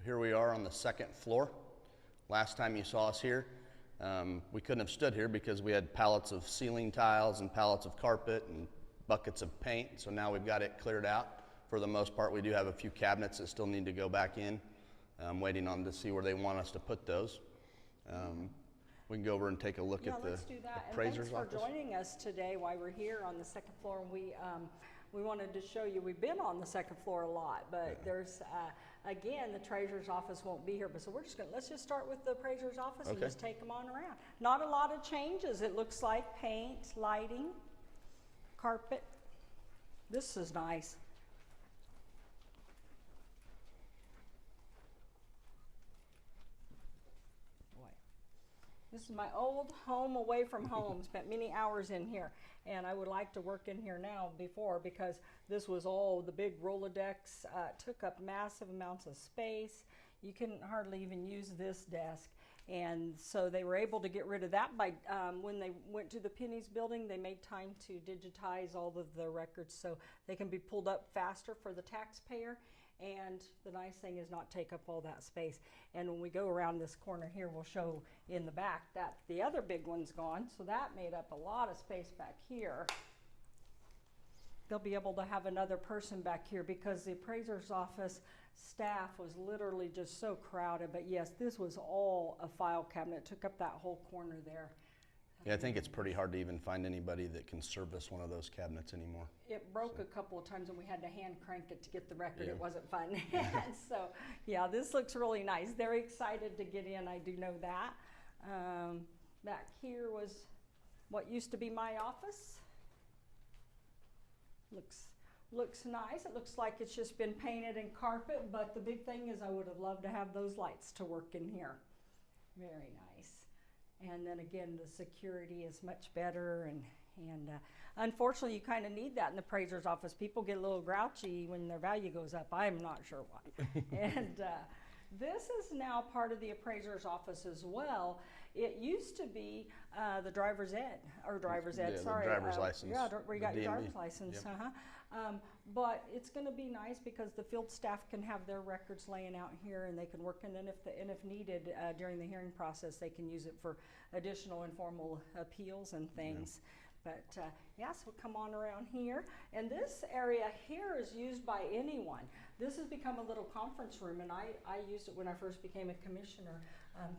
Here we are on the second floor. Last time you saw us here, we couldn't have stood here because we had pallets of ceiling tiles and pallets of carpet and buckets of paint. So now we've got it cleared out. For the most part, we do have a few cabinets that still need to go back in. I'm waiting on to see where they want us to put those. We can go over and take a look at the appraiser's office. Thanks for joining us today while we're here on the second floor. And we wanted to show you, we've been on the second floor a lot, but there's, again, the treasurer's office won't be here. But so let's just start with the appraiser's office and just take them on around. Not a lot of changes. It looks like paint, lighting, carpet. This is nice. This is my old home away from home. Spent many hours in here, and I would like to work in here now because this was all the big Rolodex, took up massive amounts of space. You couldn't hardly even use this desk, and so they were able to get rid of that by when they went to the Penny's building. They made time to digitize all of the records so they can be pulled up faster for the taxpayer. And the nice thing is not take up all that space. And when we go around this corner here, we'll show in the back that the other big one's gone. So that made up a lot of space back here. They'll be able to have another person back here because the appraiser's office staff was literally just so crowded. But yes, this was all a file cabinet. It took up that whole corner there. Yeah, I think it's pretty hard to even find anybody that can service one of those cabinets anymore. It broke a couple of times and we had to hand crank it to get the record. Yeah. It wasn't fun. So yeah, this looks really nice. They're excited to get in, I do know that. Back here was what used to be my office. Looks nice. It looks like it's just been painted and carpet, but the big thing is I would have loved to have those lights to work in here. Very nice. And then again, the security is much better, and unfortunately, you kind of need that in the appraiser's office. People get a little grouchy when their value goes up. I'm not sure why. And this is now part of the appraiser's office as well. It used to be the driver's ed, sorry. The driver's license. Yeah, where you got your DMV. driver's license. Yep. But it's going to be nice because the field staff can have their records laying out here, and they can work. And then if needed during the hearing process, they can use it for additional informal appeals and things. Yeah. But yes, we'll come on around here. And this area here is used by anyone. This has become a little conference room, and I used it when I first became a commissioner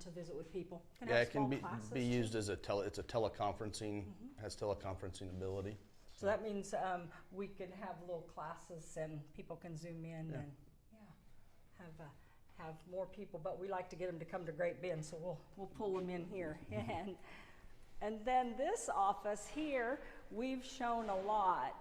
to visit with people. It can be used as it's a teleconferencing, has teleconferencing ability. So that means we can have little classes and people can zoom in and have more people. But we like to get them to come to Great Bend, so we'll pull them in here. And then this office here, we've shown a lot.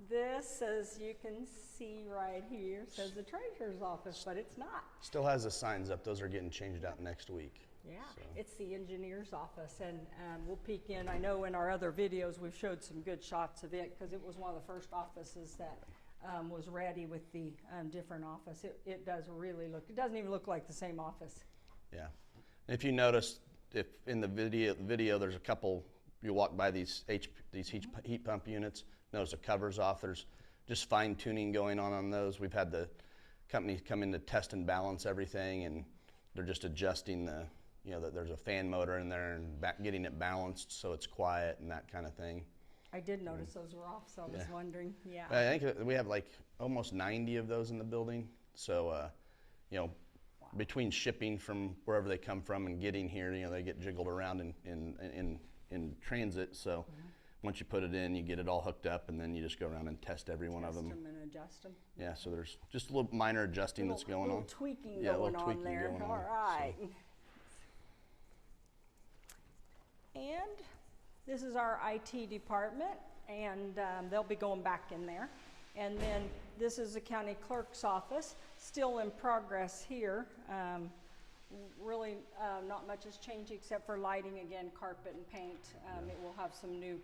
This, as you can see right here, says the treasurer's office, but it's not. Still has the signs up. Those are getting changed out next week. Yeah, so. It's the engineer's office, and we'll peek in. I know in our other videos we've showed some good shots of it because it was one of the first offices that was ready with the different office. It does really look, it doesn't even look like the same office. Yeah, and if you notice, if in the video there's a couple, you walk by these heat pump units, notice the cover's off. There's just fine tuning going on those. We've had the company come in to test and balance everything, and they're just adjusting the, that there's a fan motor in there and getting it balanced so it's quiet and that kind of thing. I did notice those were off, so I was wondering. Yeah. I think we have like almost 90 of those in the building. So, between shipping from wherever they come from and getting here, they get jiggled around in transit. So once you put it in, you get it all hooked up, and then you just go around and test every one of them. Test them and adjust them. Yeah, so there's just a little minor adjusting that's going on. A little tweaking going on there. All right. So. And this is our IT department, and they'll be going back in there. And then this is the county clerk's office, still in progress here. Really not much has changed except for lighting, again, carpet and paint. It will have some new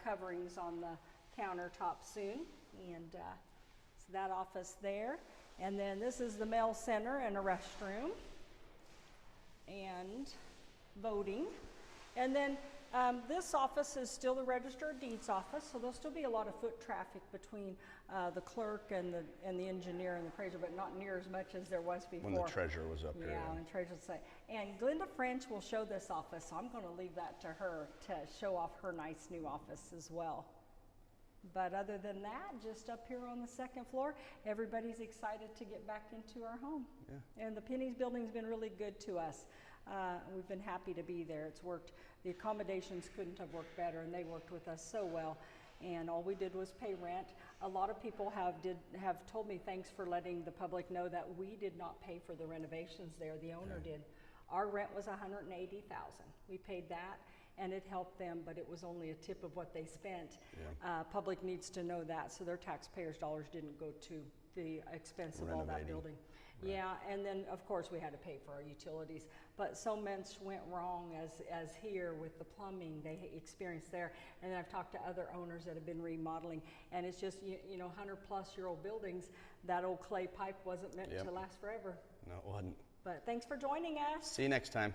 coverings on the countertop soon. And so that office there. And then this is the mail center and a restroom and voting. And then This office is still the Register of Deeds office, so there'll still be a lot of foot traffic between the clerk and the engineer and the appraiser, but not near as much as there was before. When the treasurer was up here. Yeah, and treasurer say. And Glenda French will show this office, so I'm going to leave that to her to show off her nice new office as well. But other than that, just up here on the second floor, everybody's excited to get back into our home. Yeah. And the Penny's building's been really good to us. We've been happy to be there. It's worked. The accommodations couldn't have worked better, and they worked with us so well. And all we did was pay rent. A lot of people have told me thanks for letting the public know that we did not pay for the renovations there. The owner did. Our rent was $180,000. We paid that, and it helped them, but it was only a tip of what they spent. Yeah. Public needs to know that, so their taxpayers' dollars didn't go to the expense of all that building. Right. Yeah, and then of course we had to pay for our utilities, but so much went wrong as here with the plumbing they experienced there. And then I've talked to other owners that have been remodeling, and it's just, you know, 100-plus-year-old buildings, that old clay pipe wasn't meant to last forever. No, it wasn't. But thanks for joining us. See you next time.